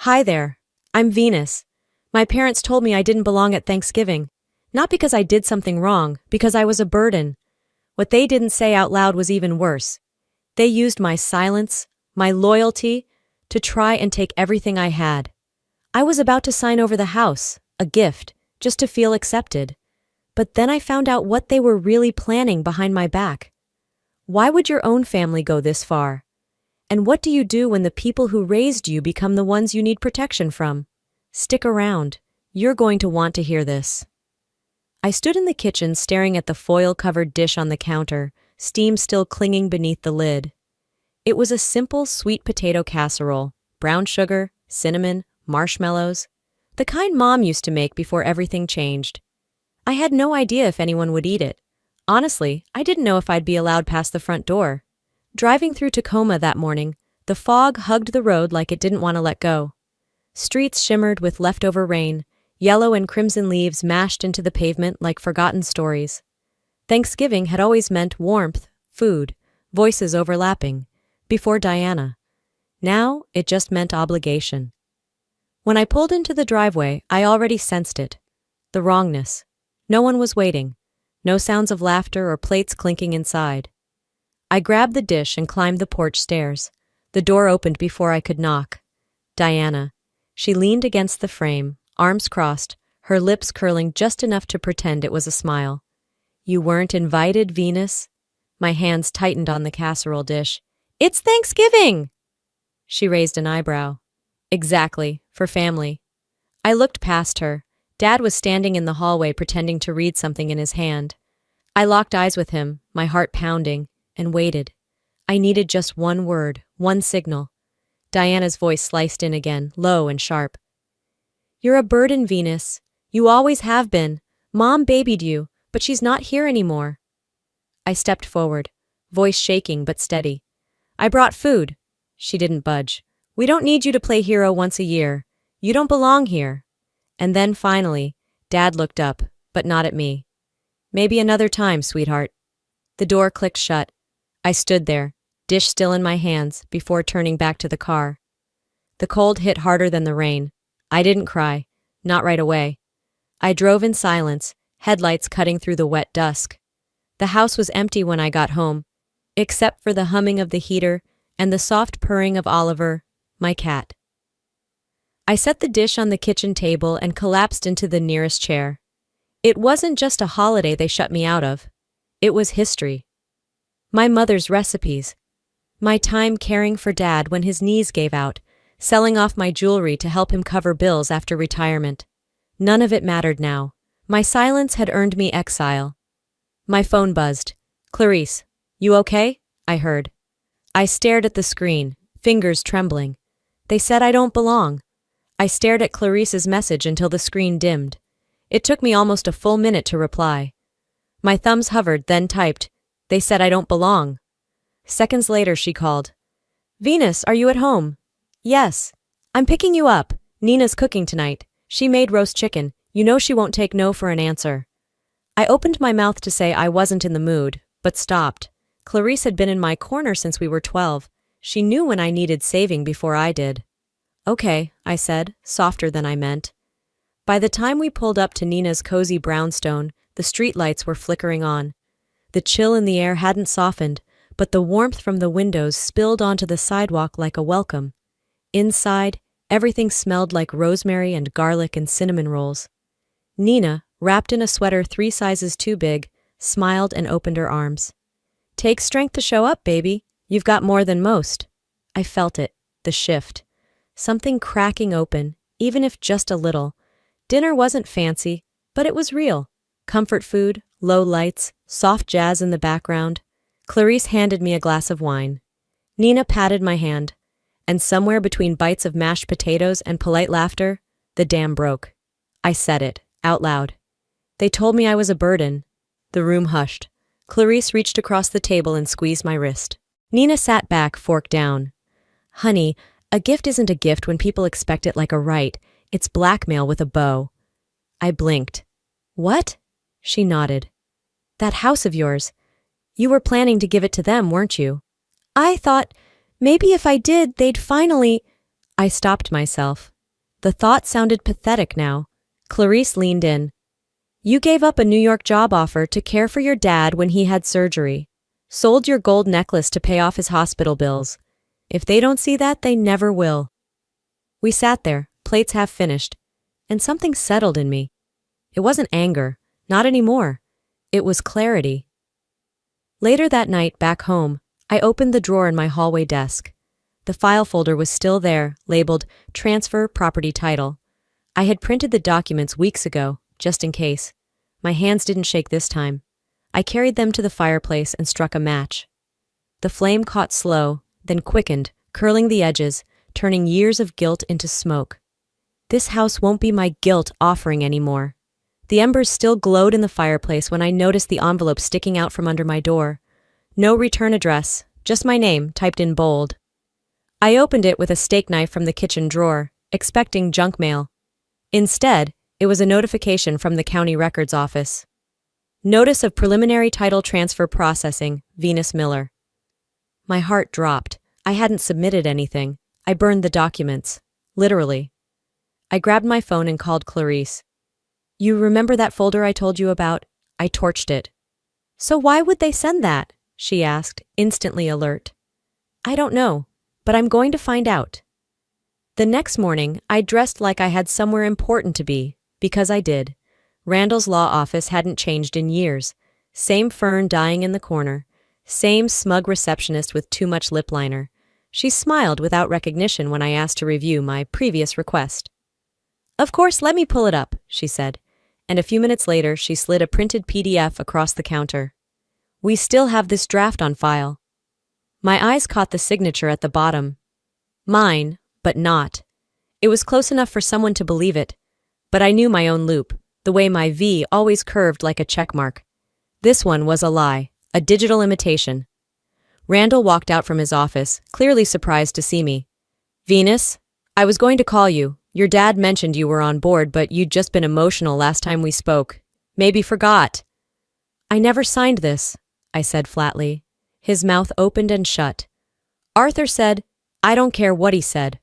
Hi there. I'm Venus. My parents told me I didn't belong at Thanksgiving. Not because I did something wrong, because I was a burden. What they didn't say out loud was even worse. They used my silence, my loyalty, to try and take everything I had. I was about to sign over the house, a gift, just to feel accepted. But then I found out what they were really planning behind my back. Why would your own family go this far? And what do you do when the people who raised you become the ones you need protection from? Stick around. You're going to want to hear this. I stood in the kitchen staring at the foil-covered dish on the counter, steam still clinging beneath the lid. It was a simple sweet potato casserole, brown sugar, cinnamon, marshmallows, the kind Mom used to make before everything changed. I had no idea if anyone would eat it. Honestly, I didn't know if I'd be allowed past the front door. Driving through Tacoma that morning, the fog hugged the road like it didn't want to let go. Streets shimmered with leftover rain, yellow and crimson leaves mashed into the pavement like forgotten stories. Thanksgiving had always meant warmth, food, voices overlapping, before Diana. Now it just meant obligation. When I pulled into the driveway, I already sensed it. The wrongness. No one was waiting. No sounds of laughter or plates clinking inside. I grabbed the dish and climbed the porch stairs. The door opened before I could knock. Diana. She leaned against the frame, arms crossed, her lips curling just enough to pretend it was a smile. You weren't invited, Venus? My hands tightened on the casserole dish. It's Thanksgiving! She raised an eyebrow. Exactly, for family. I looked past her. Dad was standing in the hallway pretending to read something in his hand. I locked eyes with him, my heart pounding, and waited. I needed just one word, one signal. Diana's voice sliced in again, low and sharp. You're a burden, Venus. You always have been. Mom babied you, but she's not here anymore. I stepped forward, voice shaking but steady. I brought food. She didn't budge. We don't need you to play hero once a year. You don't belong here. And then finally, Dad looked up, but not at me. Maybe another time, sweetheart. The door clicked shut. I stood there, dish still in my hands, before turning back to the car. The cold hit harder than the rain. I didn't cry, not right away. I drove in silence, headlights cutting through the wet dusk. The house was empty when I got home, except for the humming of the heater and the soft purring of Oliver, my cat. I set the dish on the kitchen table and collapsed into the nearest chair. It wasn't just a holiday they shut me out of. It was history. My mother's recipes. My time caring for Dad when his knees gave out, selling off my jewelry to help him cover bills after retirement. None of it mattered now. My silence had earned me exile. My phone buzzed. Clarice, you okay? I heard. I stared at the screen, fingers trembling. They said I don't belong. I stared at Clarice's message until the screen dimmed. It took me almost a full minute to reply. My thumbs hovered, then typed. They said I don't belong. Seconds later, she called. Venus, are you at home? Yes. I'm picking you up. Nina's cooking tonight. She made roast chicken. You know she won't take no for an answer. I opened my mouth to say I wasn't in the mood, but stopped. Clarice had been in my corner since we were 12. She knew when I needed saving before I did. Okay, I said, softer than I meant. By the time we pulled up to Nina's cozy brownstone, the streetlights were flickering on. The chill in the air hadn't softened, but the warmth from the windows spilled onto the sidewalk like a welcome. Inside, everything smelled like rosemary and garlic and cinnamon rolls. Nina, wrapped in a sweater 3 sizes too big, smiled and opened her arms. Takes strength to show up, baby. You've got more than most. I felt it, the shift. Something cracking open, even if just a little. Dinner wasn't fancy, but it was real. Comfort food, low lights, soft jazz in the background. Clarice handed me a glass of wine. Nina patted my hand, and somewhere between bites of mashed potatoes and polite laughter, the dam broke. I said it, out loud. They told me I was a burden. The room hushed. Clarice reached across the table and squeezed my wrist. Nina sat back, fork down. Honey, a gift isn't a gift when people expect it like a right. It's blackmail with a bow. I blinked. What? She nodded. That house of yours. You were planning to give it to them, weren't you? I thought, maybe if I did, they'd finally... I stopped myself. The thought sounded pathetic now. Clarice leaned in. You gave up a New York job offer to care for your dad when he had surgery. Sold your gold necklace to pay off his hospital bills. If they don't see that, they never will. We sat there, plates half finished, and something settled in me. It wasn't anger, not anymore. It was clarity. Later that night, back home, I opened the drawer in my hallway desk. The file folder was still there, labeled Transfer Property Title. I had printed the documents weeks ago, just in case. My hands didn't shake this time. I carried them to the fireplace and struck a match. The flame caught slow, then quickened, curling the edges, turning years of guilt into smoke. This house won't be my guilt offering anymore. The embers still glowed in the fireplace when I noticed the envelope sticking out from under my door. No return address, just my name typed in bold. I opened it with a steak knife from the kitchen drawer, expecting junk mail. Instead, it was a notification from the county records office. Notice of preliminary title transfer processing, Venus Miller. My heart dropped. I hadn't submitted anything. I burned the documents. Literally. I grabbed my phone and called Clarice. You remember that folder I told you about? I torched it. So why would they send that? She asked, instantly alert. I don't know, but I'm going to find out. The next morning, I dressed like I had somewhere important to be, because I did. Randall's law office hadn't changed in years. Same fern dying in the corner. Same smug receptionist with too much lip liner. She smiled without recognition when I asked to review my previous request. Of course, let me pull it up, she said, and a few minutes later she slid a printed PDF across the counter. We still have this draft on file. My eyes caught the signature at the bottom. Mine, but not. It was close enough for someone to believe it, but I knew my own loop, the way my V always curved like a checkmark. This one was a lie, a digital imitation. Randall walked out from his office, clearly surprised to see me. Venus, I was going to call you. Your dad mentioned you were on board, but you'd just been emotional last time we spoke. Maybe forgot. I never signed this, I said flatly. His mouth opened and shut. Arthur said, I don't care what he said.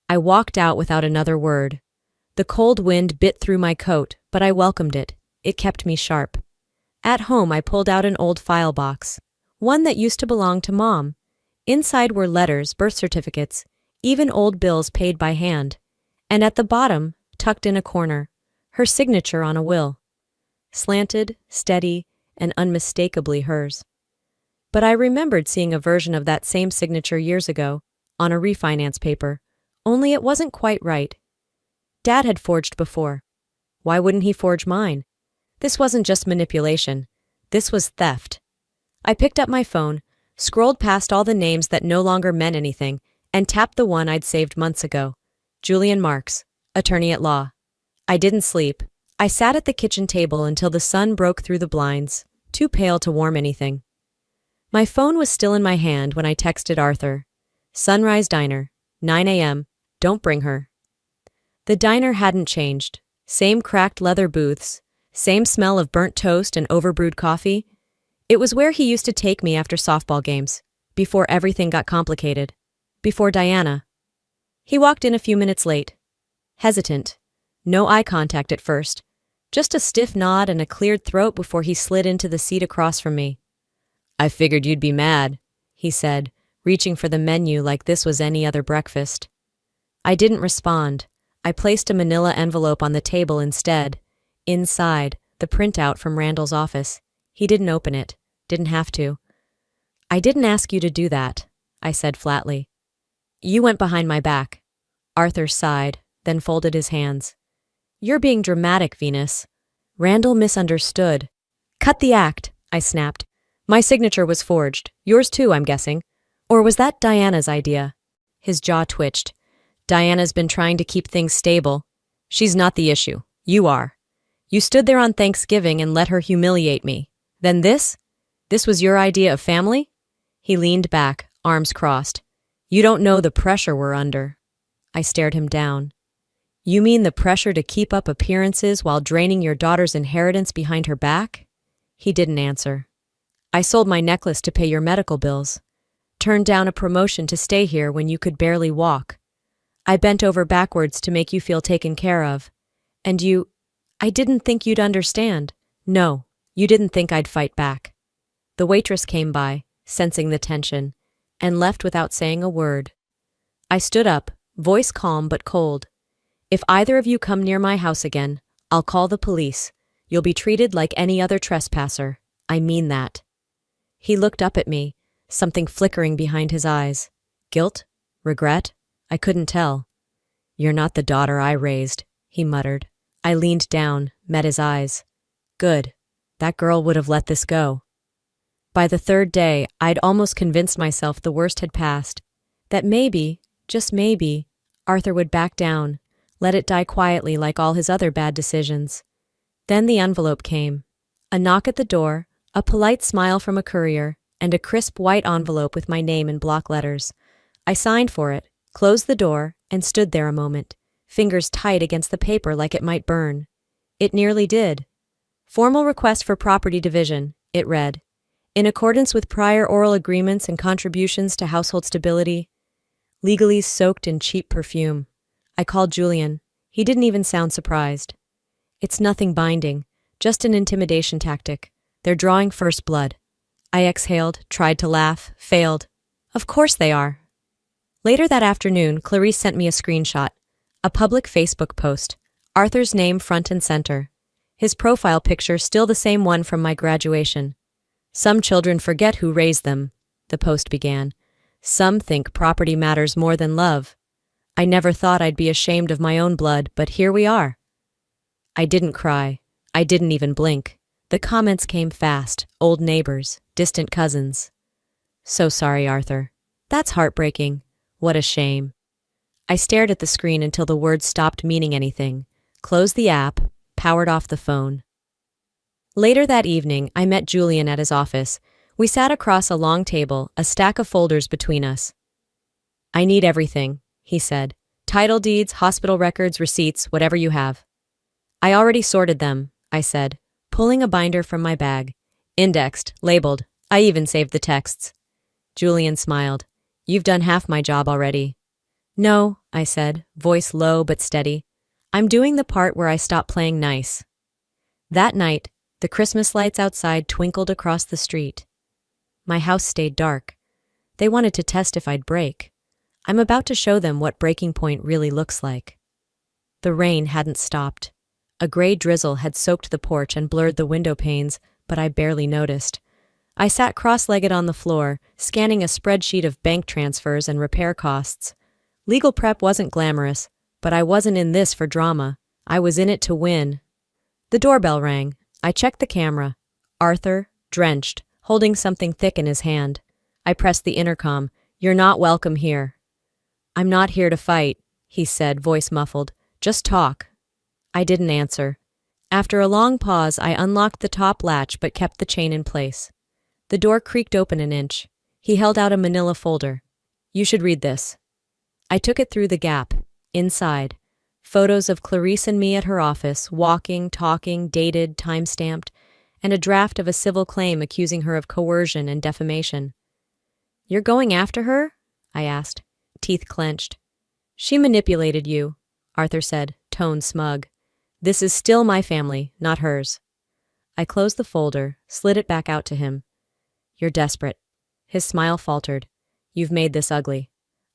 I walked out without another word. The cold wind bit through my coat, but I welcomed it. It kept me sharp. At home, I pulled out an old file box, one that used to belong to Mom. Inside were letters, birth certificates, even old bills paid by hand. And at the bottom, tucked in a corner, her signature on a will. Slanted, steady, and unmistakably hers. But I remembered seeing a version of that same signature years ago, on a refinance paper, only it wasn't quite right. Dad had forged before. Why wouldn't he forge mine? This wasn't just manipulation. This was theft. I picked up my phone, scrolled past all the names that no longer meant anything, and tapped the one I'd saved months ago. Julian Marks, attorney at law. I didn't sleep. I sat at the kitchen table until the sun broke through the blinds, too pale to warm anything. My phone was still in my hand when I texted Arthur. Sunrise Diner, 9 a.m., don't bring her. The diner hadn't changed. Same cracked leather booths, same smell of burnt toast and overbrewed coffee. It was where he used to take me after softball games, before everything got complicated, before Diana. He walked in a few minutes late. Hesitant. No eye contact at first. Just a stiff nod and a cleared throat before he slid into the seat across from me. I figured you'd be mad, he said, reaching for the menu like this was any other breakfast. I didn't respond. I placed a manila envelope on the table instead. Inside, the printout from Randall's office. He didn't open it. Didn't have to. I didn't ask you to do that, I said flatly. You went behind my back. Arthur sighed, then folded his hands. You're being dramatic, Venus. Randall misunderstood. Cut the act, I snapped. My signature was forged. Yours too, I'm guessing. Or was that Diana's idea? His jaw twitched. Diana's been trying to keep things stable. She's not the issue. You are. You stood there on Thanksgiving and let her humiliate me. Then this? This was your idea of family? He leaned back, arms crossed. You don't know the pressure we're under. I stared him down. You mean the pressure to keep up appearances while draining your daughter's inheritance behind her back? He didn't answer. I sold my necklace to pay your medical bills. Turned down a promotion to stay here when you could barely walk. I bent over backwards to make you feel taken care of. And I didn't think you'd understand. No, you didn't think I'd fight back. The waitress came by, sensing the tension, and left without saying a word. I stood up, voice calm but cold. If either of you come near my house again, I'll call the police. You'll be treated like any other trespasser. I mean that. He looked up at me, something flickering behind his eyes. Guilt? Regret? I couldn't tell. You're not the daughter I raised, he muttered. I leaned down, met his eyes. Good. That girl would have let this go. By the third day, I'd almost convinced myself the worst had passed. That maybe, just maybe, Arthur would back down, let it die quietly like all his other bad decisions. Then the envelope came. A knock at the door, a polite smile from a courier, and a crisp white envelope with my name in block letters. I signed for it, closed the door, and stood there a moment, fingers tight against the paper like it might burn. It nearly did. Formal request for property division, it read. In accordance with prior oral agreements and contributions to household stability. Legalese soaked in cheap perfume. I called Julian. He didn't even sound surprised. It's nothing binding, just an intimidation tactic. They're drawing first blood. I exhaled, tried to laugh, failed. Of course they are. Later that afternoon, Clarice sent me a screenshot. A public Facebook post. Arthur's name front and center. His profile picture still the same one from my graduation. Some children forget who raised them, the post began. Some think property matters more than love. I never thought I'd be ashamed of my own blood, but here we are. I didn't cry. I didn't even blink. The comments came fast. Old neighbors, distant cousins. So sorry, Arthur. That's heartbreaking. What a shame. I stared at the screen until the words stopped meaning anything. Closed the app, powered off the phone. Later that evening, I met Julian at his office. We sat across a long table, a stack of folders between us. I need everything, he said. Title deeds, hospital records, receipts, whatever you have. I already sorted them, I said, pulling a binder from my bag. Indexed, labeled. I even saved the texts. Julian smiled. You've done half my job already. No, I said, voice low but steady. I'm doing the part where I stop playing nice. That night, the Christmas lights outside twinkled across the street. My house stayed dark. They wanted to test if I'd break. I'm about to show them what breaking point really looks like. The rain hadn't stopped. A gray drizzle had soaked the porch and blurred the window panes, but I barely noticed. I sat cross-legged on the floor, scanning a spreadsheet of bank transfers and repair costs. Legal prep wasn't glamorous, but I wasn't in this for drama. I was in it to win. The doorbell rang. I checked the camera. Arthur, drenched, holding something thick in his hand. I pressed the intercom. You're not welcome here. I'm not here to fight, he said, voice muffled. Just talk. I didn't answer. After a long pause, I unlocked the top latch but kept the chain in place. The door creaked open an inch. He held out a manila folder. You should read this. I took it through the gap. Inside, photos of Clarice and me at her office, walking, talking, dated, time-stamped, and a draft of a civil claim accusing her of coercion and defamation. You're going after her? I asked, teeth clenched. She manipulated you, Arthur said, tone smug. This is still my family, not hers. I closed the folder, slid it back out to him. You're desperate. His smile faltered. You've made this ugly.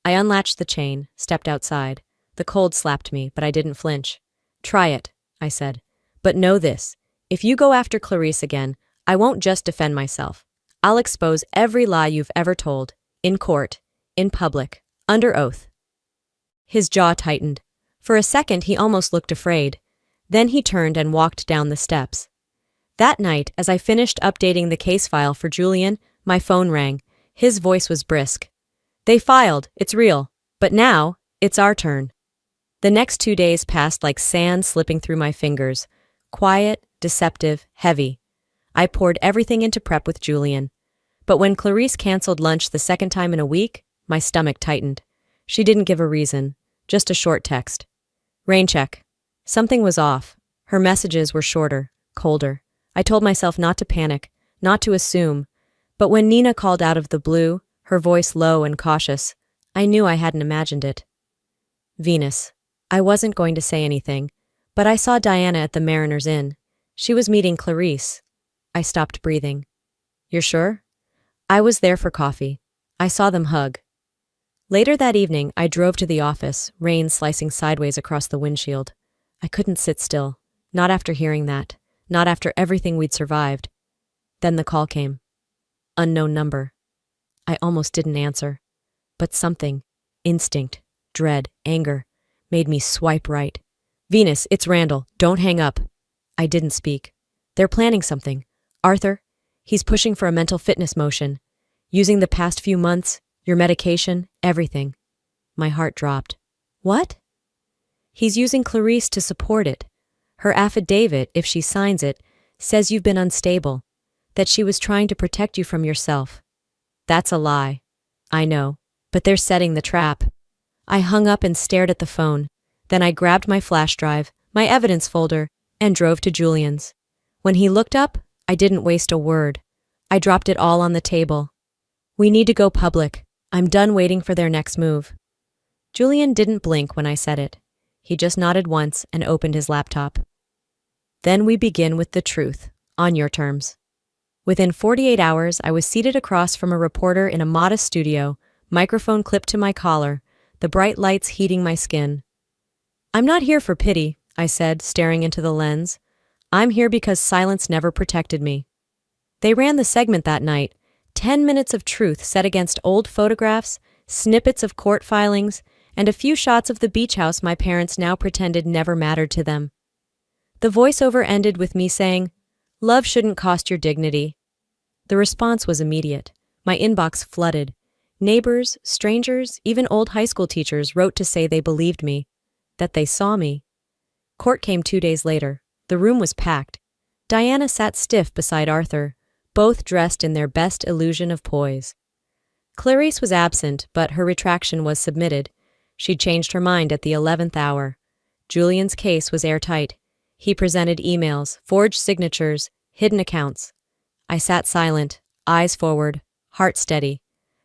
I unlatched the chain, stepped outside. The cold slapped me, but I didn't flinch. Try it, I said. But know this. If you go after Clarice again, I won't just defend myself. I'll expose every lie you've ever told. In court. In public. Under oath. His jaw tightened. For a second, he almost looked afraid. Then he turned and walked down the steps. That night, as I finished updating the case file for Julian, my phone rang. His voice was brisk. They filed. It's real. But now, it's our turn. The next 2 days passed like sand slipping through my fingers. Quiet, deceptive, heavy. I poured everything into prep with Julian. But when Clarice canceled lunch the second time in a week, my stomach tightened. She didn't give a reason, just a short text. Rain check. Something was off. Her messages were shorter, colder. I told myself not to panic, not to assume. But when Nina called out of the blue, her voice low and cautious, I knew I hadn't imagined it. Venus. I wasn't going to say anything, but I saw Diana at the Mariners Inn. She was meeting Clarice. I stopped breathing. You're sure? I was there for coffee. I saw them hug. Later that evening, I drove to the office, rain slicing sideways across the windshield. I couldn't sit still. Not after hearing that. Not after everything we'd survived. Then the call came. Unknown number. I almost didn't answer. But something, instinct, dread, anger, made me swipe right. Venus, it's Randall. Don't hang up. I didn't speak. They're planning something. Arthur, he's pushing for a mental fitness motion. Using the past few months, your medication, everything. My heart dropped. What? He's using Clarice to support it. Her affidavit, if she signs it, says you've been unstable, that she was trying to protect you from yourself. That's a lie. I know, but they're setting the trap. I hung up and stared at the phone. Then I grabbed my flash drive, my evidence folder, and drove to Julian's. When he looked up, I didn't waste a word. I dropped it all on the table. We need to go public. I'm done waiting for their next move. Julian didn't blink when I said it. He just nodded once and opened his laptop. Then we begin with the truth, on your terms. Within 48 hours, I was seated across from a reporter in a modest studio, microphone clipped to my collar, the bright lights heating my skin. I'm not here for pity, I said, staring into the lens. I'm here because silence never protected me. They ran the segment that night, 10 minutes of truth set against old photographs, snippets of court filings, and a few shots of the beach house my parents now pretended never mattered to them. The voiceover ended with me saying, "Love shouldn't cost your dignity." The response was immediate. My inbox flooded. Neighbors, strangers, even old high school teachers wrote to say they believed me, that they saw me. Court came 2 days later. The room was packed. Diana sat stiff beside Arthur, both dressed in their best illusion of poise. Clarice was absent, but her retraction was submitted. She'd changed her mind at the 11th hour. Julian's case was airtight. He presented emails, forged signatures, hidden accounts. I sat silent, eyes forward, heart steady.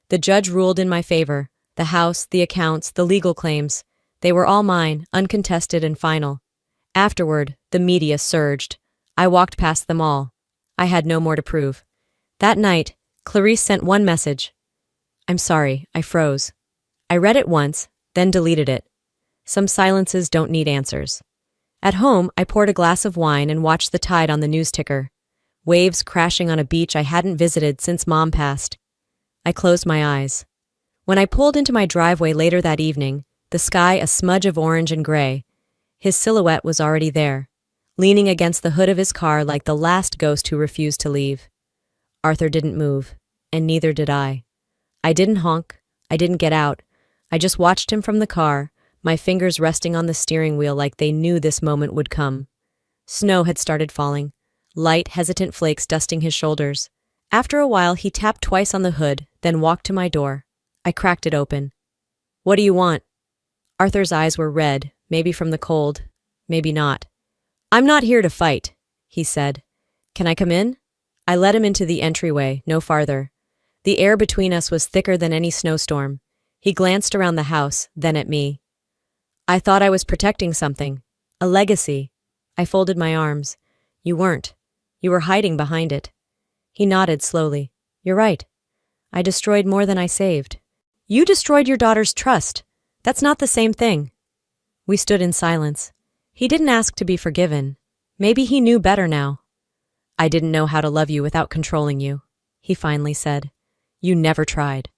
The judge ruled in my favor. The house, the accounts, the legal claims. They were all mine, uncontested and final. Afterward, the media surged. I walked past them all. I had no more to prove. That night, Clarice sent one message. I'm sorry, I froze. I read it once, then deleted it. Some silences don't need answers. At home, I poured a glass of wine and watched the tide on the news ticker. Waves crashing on a beach I hadn't visited since Mom passed. I closed my eyes. When I pulled into my driveway later that evening, the sky a smudge of orange and gray, his silhouette was already there, leaning against the hood of his car like the last ghost who refused to leave. Arthur didn't move, and neither did I. I didn't honk. I didn't get out. I just watched him from the car, my fingers resting on the steering wheel like they knew this moment would come. Snow had started falling, light, hesitant flakes dusting his shoulders. After a while, he tapped twice on the hood, then walked to my door. I cracked it open. What do you want? Arthur's eyes were red, maybe from the cold, maybe not. I'm not here to fight, he said. Can I come in? I led him into the entryway, no farther. The air between us was thicker than any snowstorm. He glanced around the house, then at me. I thought I was protecting something. A legacy. I folded my arms. You weren't. You were hiding behind it. He nodded slowly. You're right. I destroyed more than I saved. You destroyed your daughter's trust. That's not the same thing. We stood in silence. He didn't ask to be forgiven. Maybe he knew better now. I didn't know how to love you without controlling you, he finally said. You never tried.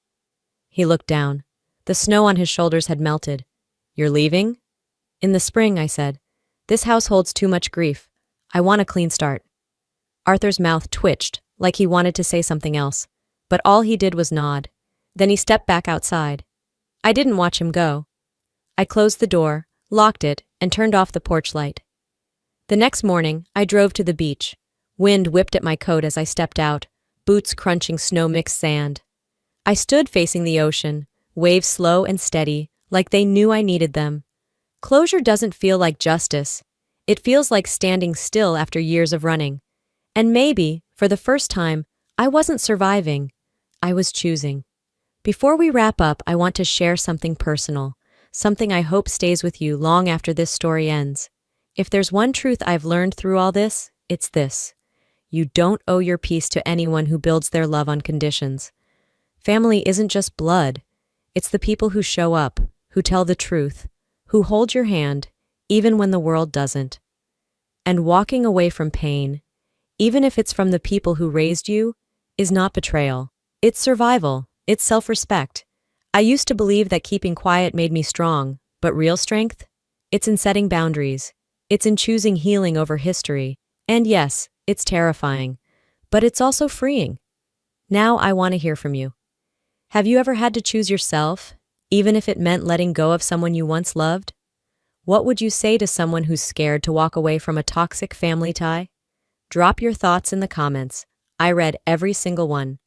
He looked down. The snow on his shoulders had melted. You're leaving? In the spring, I said. This house holds too much grief. I want a clean start. Arthur's mouth twitched, like he wanted to say something else, but all he did was nod. Then he stepped back outside. I didn't watch him go. I closed the door, locked it, and turned off the porch light. The next morning, I drove to the beach. Wind whipped at my coat as I stepped out, boots crunching snow-mixed sand. I stood facing the ocean, waves slow and steady, like they knew I needed them. Closure doesn't feel like justice. It feels like standing still after years of running. And maybe, for the first time, I wasn't surviving. I was choosing. Before we wrap up, I want to share something personal, something I hope stays with you long after this story ends. If there's one truth I've learned through all this, it's this. You don't owe your peace to anyone who builds their love on conditions. Family isn't just blood. It's the people who show up, who tell the truth, who hold your hand, even when the world doesn't. And walking away from pain, even if it's from the people who raised you, is not betrayal. It's survival. It's self-respect. I used to believe that keeping quiet made me strong, but real strength? It's in setting boundaries. It's in choosing healing over history. And yes, it's terrifying, but it's also freeing. Now I want to hear from you. Have you ever had to choose yourself, even if it meant letting go of someone you once loved? What would you say to someone who's scared to walk away from a toxic family tie? Drop your thoughts in the comments. I read every single one.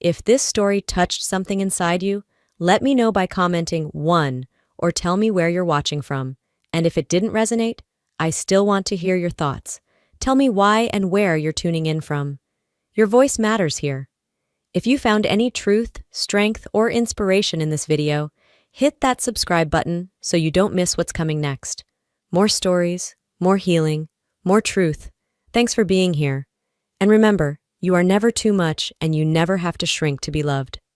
If this story touched something inside you, let me know by commenting 1 or tell me where you're watching from. And if it didn't resonate, I still want to hear your thoughts. Tell me why and where you're tuning in from. Your voice matters here. If you found any truth, strength, or inspiration in this video, hit that subscribe button so you don't miss what's coming next. More stories, more healing, more truth. Thanks for being here. And remember, you are never too much and you never have to shrink to be loved.